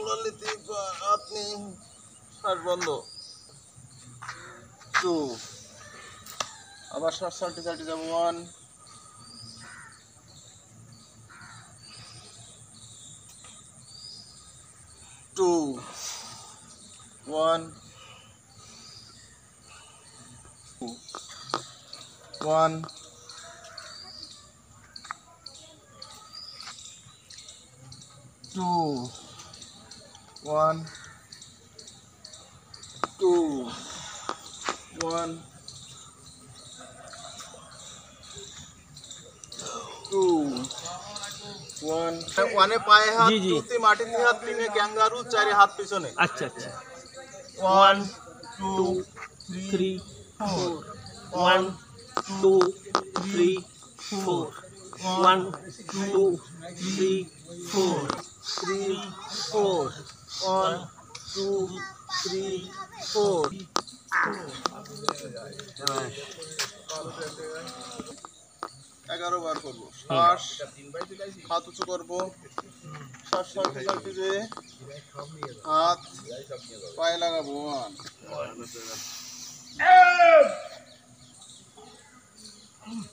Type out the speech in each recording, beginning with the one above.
উড়ালিতে হাত নেই, শ্বাস বন্ধ। 2 আবার শ্বাস ছাড়তে ছাড়তে যাবো। 1 2 1 1 2 1 2 1 2 1 ওয়ানে পায়ে হাত, দুতে মাটিতে হাত, তিনে ক্যাঙ্গারু, চারে হাত পিছনে। আচ্ছা আচ্ছা 1 2 3 4 1 2 3 4 1 2 3 4 3 4 1 2 3 4 11 বার করবো। শ্বাস, হাত উঁচু করবো, শ্বাস ছাড়তে ছাড়তে যে হাত পায়ে লাগাবো। 1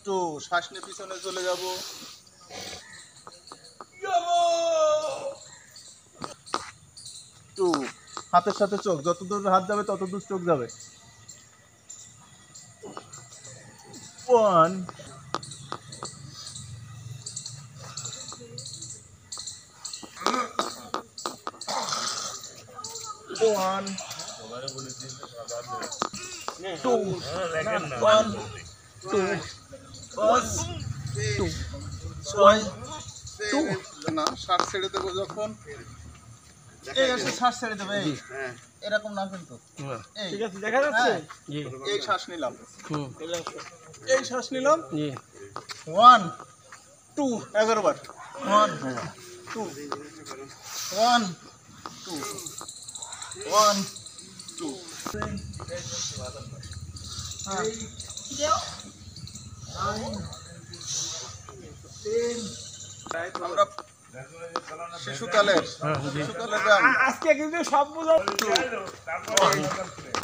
2 শ্বাস নিয়ে পিছনে চলে যাবো। 2 হাতের সাথে চোখ, যত দূর হাত যাবে তত দূর চোখ যাবে। 1 1 2 1 2 2 না, শ্বাস ছেড়ে দেবো যখন। এই আছে, শ্বাস ছেড়ে দেবে এরকম না কিন্তু। ঠিক আছে, দেখা যাচ্ছে। জি, এই শ্বাস নিলাম, এই শ্বাস নিলাম। জি 1 2 11 বার। 1 2 1 2 1 2 আমরা শিশুকালের ব্যায়াম। আজকে কিন্তু সব বুঝা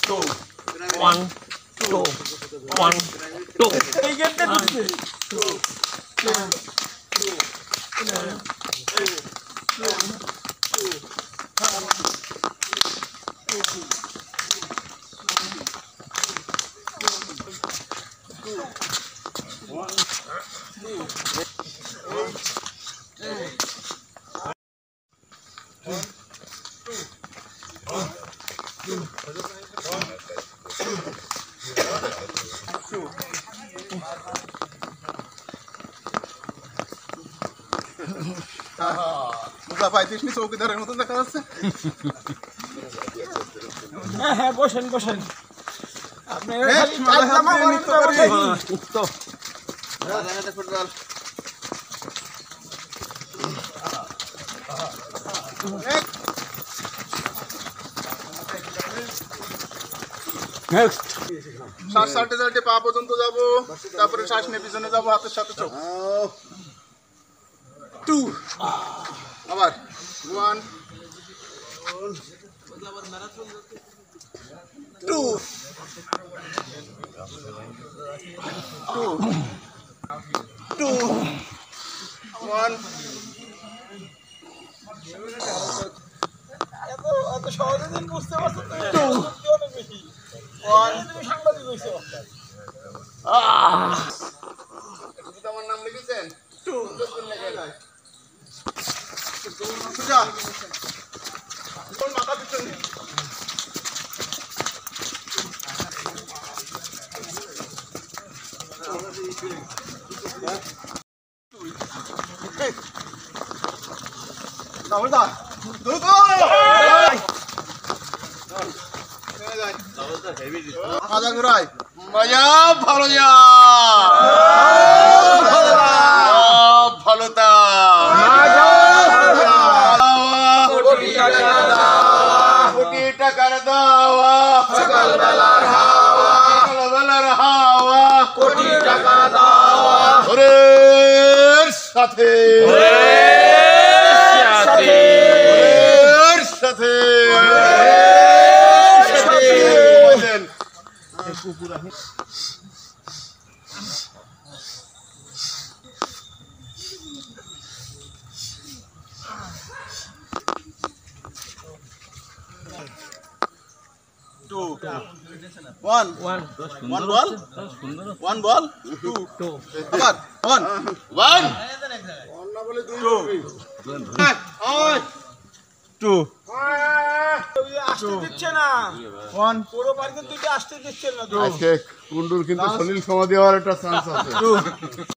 2 1 2 1 2 এই গেটটা দিচ্ছে 35 চৌকিদারের মতন দেখা যাচ্ছে। হ্যাঁ হ্যাঁ, বসেন বসেন। শ্বাস ছাড়তে ছাড়তে পা পর্যন্ত যাবো, তারপরে শ্বাস নিয়ে পিছনে যাবো, হাতের সাথে চোখ। 2 আবার 1 2 2 1 এত সহজে দিন বুঝতে পারছো অনেক বেশি। 1 তুমি সাংবাদিক হয়েছো। আমার নাম লিখেছেন। 2 সোজা মাথা পিছনে। মাজা ঘুরাই, মজা ভালো যা ভালো তা কোটি টাকার দাওয়া, সকালবেলার হাওয়া, কোটি টাকা দাওয়া, ঘরের সাথে 2 1 1 1 ball 1 ball 2 আবার 1 2 আসতে দিচ্ছে না 1 পুরো পার্কে তুই আসতে দিচ্ছে না আজকে কুন্ডুর কিন্তু সলিল সমাধি হওয়ার একটা চান্স আছে। 2